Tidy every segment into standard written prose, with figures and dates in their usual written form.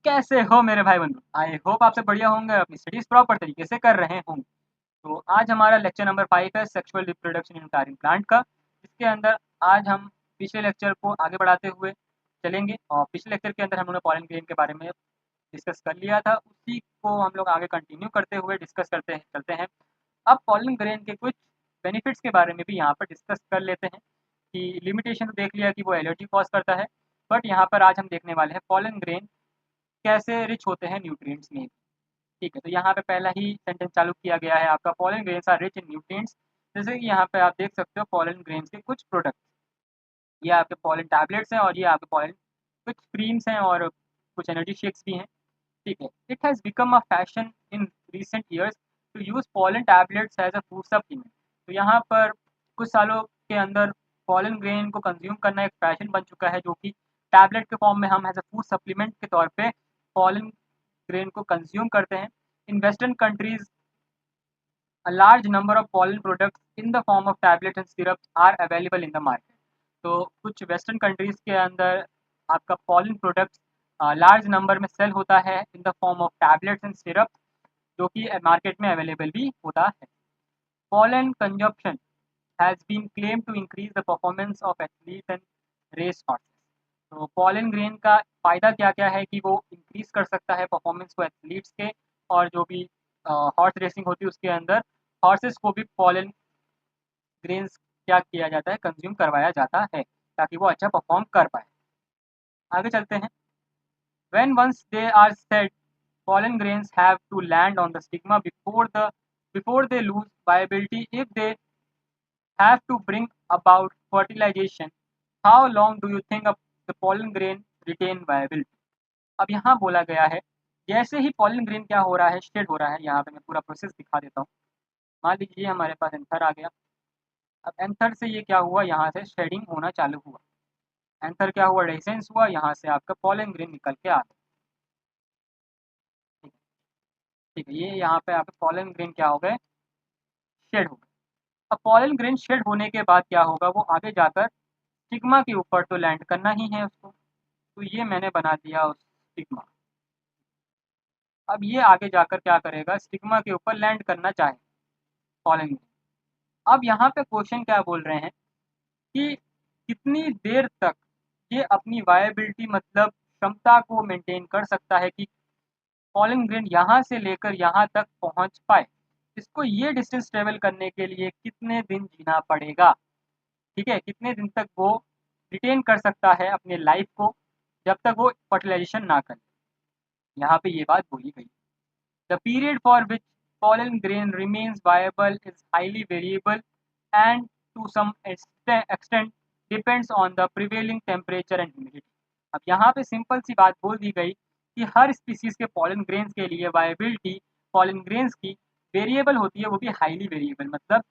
कैसे हो मेरे भाई बंधु? आई होप आप सब बढ़िया होंगे, अपनी स्टडीज प्रॉपर तरीके से कर रहे होंगे। तो आज हमारा लेक्चर नंबर 5 है sexual reproduction in flowering plant का। इसके अंदर आज हम पिछले लेक्चर को आगे बढ़ाते हुए चलेंगे और पिछले लेक्चर के अंदर हम लोगों ने पॉलन ग्रेन के बारे में डिस्कस कर लिया था, उसी को हम लोग आगे कंटिन्यू करते हुए डिस्कस करते हैं चलते हैं। अब पॉलन ग्रेन के कुछ बेनिफिट्स के बारे में भी यहाँ पर डिस्कस कर लेते हैं कि लिमिटेशन तो देख लिया कि वो एलर्जी कॉज करता है, बट यहाँ पर आज हम देखने वाले हैं पॉलन ग्रेन कैसे रिच होते हैं न्यूट्रिएंट्स में। ठीक है, तो यहाँ पे पहला ही सेंटेंस चालू किया गया है आपका, pollen grains are rich in nutrients. जैसे कि यहाँ पे आप देख सकते हो पॉलन ग्रेन्स के कुछ प्रोडक्ट्स, ये आपके पॉलन टैबलेट्स हैं और ये आपके पॉलन कुछ क्रीम्स हैं और कुछ एनर्जी शेक्स भी हैं। ठीक है, it has become a fashion in recent years to use pollen tablets as a food supplement. तो यहाँ पर कुछ सालों के अंदर पॉलन ग्रेन को कंज्यूम करना एक फैशन बन चुका है, जो कि टैबलेट के फॉर्म में हम एज अ फूड सप्लीमेंट के तौर पे पॉलन ग्रेन को कंज्यूम करते हैं। In western countries a large number of pollen products in the form of tablets and syrups are available in the market। तो कुछ वेस्टर्न कंट्रीज के अंदर आपका पॉलन प्रोडक्ट्स लार्ज नंबर में सेल होता है in the form of tablets and syrup, जो कि मार्केट में अवेलेबल भी होता है। Pollen consumption has been claim to increase the performance of athlete and race horses. तो पॉलन ग्रेन का फ़ायदा क्या क्या है कि वो इंक्रीज कर सकता है परफॉर्मेंस को एथलीट्स के, और जो भी हॉर्स रेसिंग होती है उसके अंदर हॉर्सेस को भी पॉलन ग्रेन्स क्या किया जाता है, कंज्यूम करवाया जाता है ताकि वो अच्छा परफॉर्म कर पाए। आगे चलते हैं। When once they are shed pollen grains have to land on the stigma before they lose viability if they have to bring about fertilization. How long do you think the pollen grain retain viability? अब यहाँ बोला गया है जैसे ही pollen grain क्या हो रहा है, शेड हो रहा है। यहाँ पे मैं पूरा प्रोसेस दिखा देता हूँ। मान लीजिए हमारे पास एंथर आ गया। अब एंथर से ये क्या हुआ, यहाँ से शेडिंग होना चालू हुआ। एंथर क्या हुआ, डेhiscence हुआ, यहाँ से आपका पॉलन ग्रेन निकल के आ गया। ठीक है, ये यहाँ पे आपके पॉलन ग्रेन क्या हो गए, शेड हो गए। अब पॉलन ग्रेन शेड होने के बाद क्या होगा, वो आगे जाकर स्टिग्मा के ऊपर तो लैंड करना ही है उसको। तो ये मैंने बना दिया उस स्टिग्मा। अब ये आगे जाकर क्या करेगा, स्टिग्मा के ऊपर लैंड करना चाहे पॉलन ग्रेन। अब यहाँ पे क्वेश्चन क्या बोल रहे हैं कि कितनी देर तक ये अपनी वायबिलिटी मतलब क्षमता को मेंटेन कर सकता है कि पॉलन ग्रेन यहाँ से लेकर यहाँ तक पहुँच पाए। इसको ये डिस्टेंस ट्रेवल करने के लिए कितने दिन जीना पड़ेगा। ठीक है, कितने दिन तक वो रिटेन कर सकता है अपने लाइफ को जब तक वो फर्टिलाइजेशन ना करे। यहाँ पे ये बात बोली गई। The period for which pollen grain remains viable is highly variable and to some extent depends on the prevailing temperature and humidity। अब यहाँ पे सिंपल सी बात बोल दी गई कि हर स्पीसीज के पॉलन ग्रेन्स के लिए वायबिलिटी पॉलन ग्रेन्स की वेरिएबल होती है, वो भी हाईली वेरिएबल। मतलब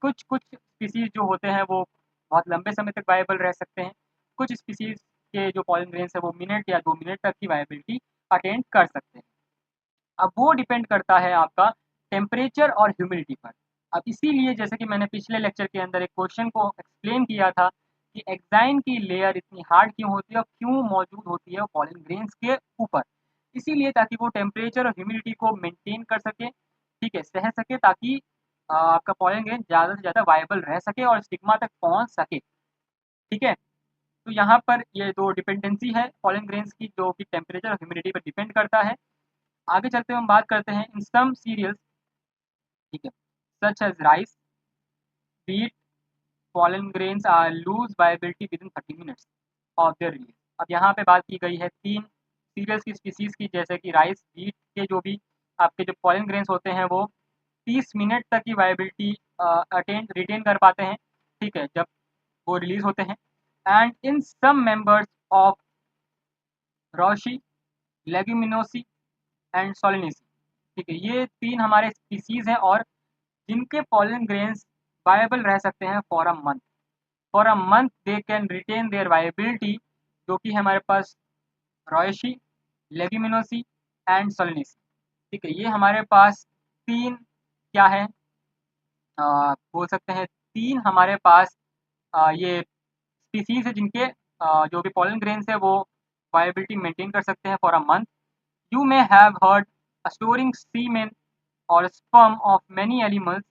कुछ कुछ स्पीसीज जो होते हैं वो बहुत लंबे समय तक वायबल रह सकते हैं, कुछ स्पीसीज के जो पॉलन ग्रेन्स है वो मिनट या 2 मिनट तक की वायबिलिटी अटेंड कर सकते हैं। अब वो डिपेंड करता है आपका टेम्परेचर और ह्यूमिडिटी पर। अब इसीलिए जैसे कि मैंने पिछले लेक्चर के अंदर एक क्वेश्चन को एक्सप्लेन किया था कि एक्साइन की लेयर इतनी हार्ड क्यों होती है और क्यों मौजूद होती है पॉलन ग्रेन्स के ऊपर। इसीलिए ताकि वो टेम्परेचर और ह्यूमिडिटी को मेंटेन कर सके, ठीक है, सह सके, ताकि आपका पॉलन ग्रेन ज़्यादा से ज़्यादा वायबल रह सके और स्टिग्मा तक पहुँच सके। ठीक है, तो यहाँ पर ये दो डिपेंडेंसी है पॉलन ग्रेन्स की, जो कि टेम्परेचर और ह्यूमिडिटी पर डिपेंड करता है। आगे चलते हुए हम बात करते हैं इन सम सीरियल्स, ठीक है, such as rice, wheat, pollen grains are lose viability within 30 minutes of their release। अब यहाँ पे बात की गई है 3 सीरियल्स की स्पीसीज की, जैसे कि राइस, व्हीट के जो भी आपके जो पॉलन ग्रेन्स होते हैं वो 30 मिनट तक की वायबिलिटी रिटेन कर पाते हैं, ठीक है, जब वो रिलीज होते हैं। And in some members of Rosaceae, Leguminosae and Solanaceae. ठीक है, ये 3 हमारे स्पीसीज हैं और जिनके पॉलन ग्रेन्स वायबल रह सकते हैं for a month. For a month they can retain their viability, जो कि हमारे पास रॉयशी, लेग्यूमिनोसी एंड सोलेनेसी। ठीक है, ये हमारे पास 3 क्या है, बोल सकते हैं 3 हमारे पास ये स्पीसीज है जिनके जो भी पॉलन ग्रेन्स है वो वायबिलिटी मेंटेन कर सकते हैं for a month. You may have heard storing semen or sperm of many animals,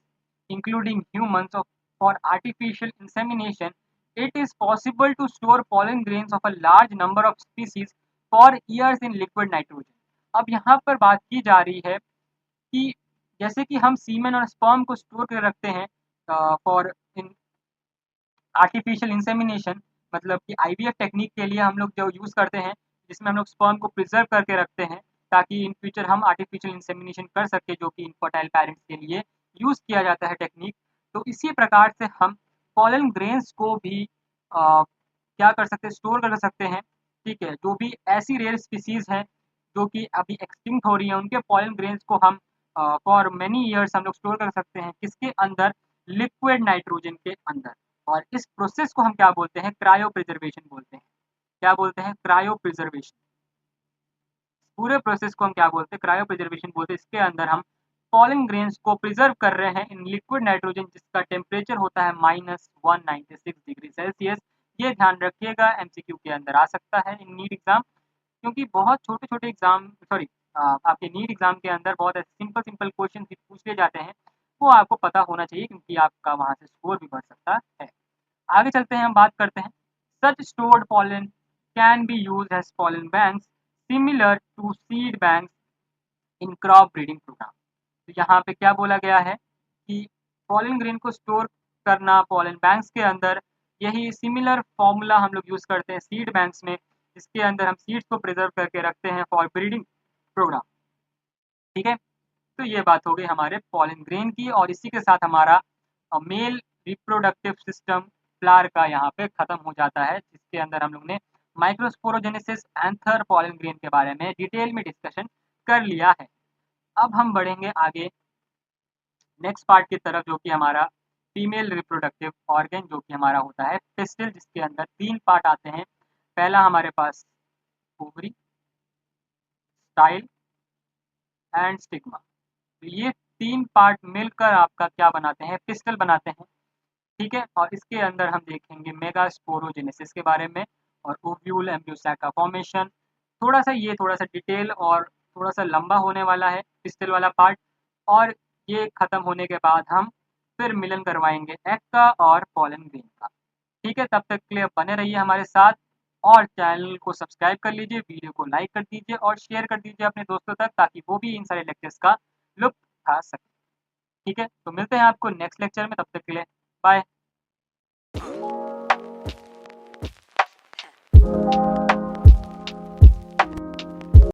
including humans, for artificial insemination. It is possible to store pollen grains of a large number of species for years in liquid nitrogen. अब यहाँ पर बात की जा रही है कि जैसे कि हम सीमेन और स्पर्म को स्टोर कर रखते हैं फॉर इन आर्टिफिशियल इंसेमिनेशन, मतलब कि आईवीएफ टेक्निक के लिए हम लोग जो यूज़ करते हैं, जिसमें हम लोग स्पर्म को प्रिजर्व करके रखते हैं ताकि इन फ्यूचर हम आर्टिफिशियल इंसेमिनेशन कर सकें, जो कि इनफर्टाइल पेरेंट्स के लिए यूज़ किया जाता है टेक्निक। तो इसी प्रकार से हम पॉलन ग्रेन्स को भी क्या कर सकते हैं, स्टोर कर सकते हैं। ठीक है, जो भी ऐसी रेयर स्पीसीज हैं जो कि अभी एक्सटिंक्ट हो रही है, उनके पॉलन ग्रेन्स को हम फॉर मेनी ईयर्स हम लोग स्टोर कर सकते हैं, किसके अंदर, लिक्विड नाइट्रोजन के अंदर। और इस प्रोसेस को हम क्या बोलते हैं, क्रायो प्रिजर्वेशन बोलते हैं। क्या बोलते हैं, क्रायो प्रिजर्वेशन। पूरे प्रोसेस को हम क्या बोलते हैं, क्रायो प्रिजर्वेशन बोलते हैं। इसके अंदर हम पॉलन ग्रेन्स को प्रिजर्व कर रहे हैं इन लिक्विड नाइट्रोजन, जिसका टेम्परेचर होता है -196 डिग्री सेल्सियस। ये ध्यान रखिएगा, एमसीक्यू के अंदर आ सकता है इन नीट एग्जाम, क्योंकि बहुत छोटे छोटे एग्जाम, सॉरी आपके नीट एग्जाम के अंदर बहुत ऐसे सिंपल सिंपल क्वेश्चन भी पूछ लिए जाते हैं, वो आपको पता होना चाहिए, क्योंकि आपका वहाँ से स्कोर भी बढ़ सकता है। आगे चलते हैं, हम बात करते हैं such stored pollen can be use as pollen banks similar to seed banks in crop breeding programme. तो यहाँ पे क्या बोला गया है कि पॉलन ग्रेन को स्टोर करना पॉलन बैंक्स के अंदर, यही सिमिलर फॉर्मूला हम लोग यूज करते हैं सीड बैंक्स में, जिसके अंदर हम सीड्स को प्रिजर्व करके रखते हैं फॉर ब्रीडिंग प्रोग्राम। ठीक है, तो ये बात हो गई हमारे पॉलन ग्रेन की, और इसी के साथ हमारा मेल रिप्रोडक्टिव सिस्टम फ्लावर का यहाँ पे खत्म हो जाता है, जिसके अंदर हम लोग ने माइक्रोस्पोरोजेनेसिस एंथर पॉलन ग्रेन के बारे में डिटेल में डिस्कशन कर लिया है। अब हम बढ़ेंगे आगे नेक्स्ट पार्ट की तरफ, जो कि हमारा फीमेल रिप्रोडक्टिव ऑर्गन, जो कि हमारा होता है पिस्टल, जिसके अंदर 3 पार्ट आते हैं। पहला हमारे पास ओवरी, स्टाइल एंड स्टिग्मा। तो ये 3 पार्ट मिलकर आपका क्या बनाते हैं, पिस्टल बनाते हैं। ठीक है, और इसके अंदर हम देखेंगे मेगास्पोरोजेनेसिस के बारे में और ओव्यूल एम्ब्रियो सैक का फॉर्मेशन। थोड़ा सा डिटेल और थोड़ा सा लंबा होने वाला है पिस्टल वाला पार्ट, और ये खत्म होने के बाद हम फिर मिलन करवाएंगे एग का और पॉलन ग्रेन का। ठीक है, तब तक के लिए बने रहिए हमारे साथ, और चैनल को सब्सक्राइब कर लीजिए, वीडियो को लाइक कर दीजिए और शेयर कर दीजिए अपने दोस्तों तक, ताकि वो भी इन सारे लेक्चर्स का लुत्फ उठा सके। ठीक है, तो मिलते हैं आपको नेक्स्ट लेक्चर में, तब तक के लिए बाय।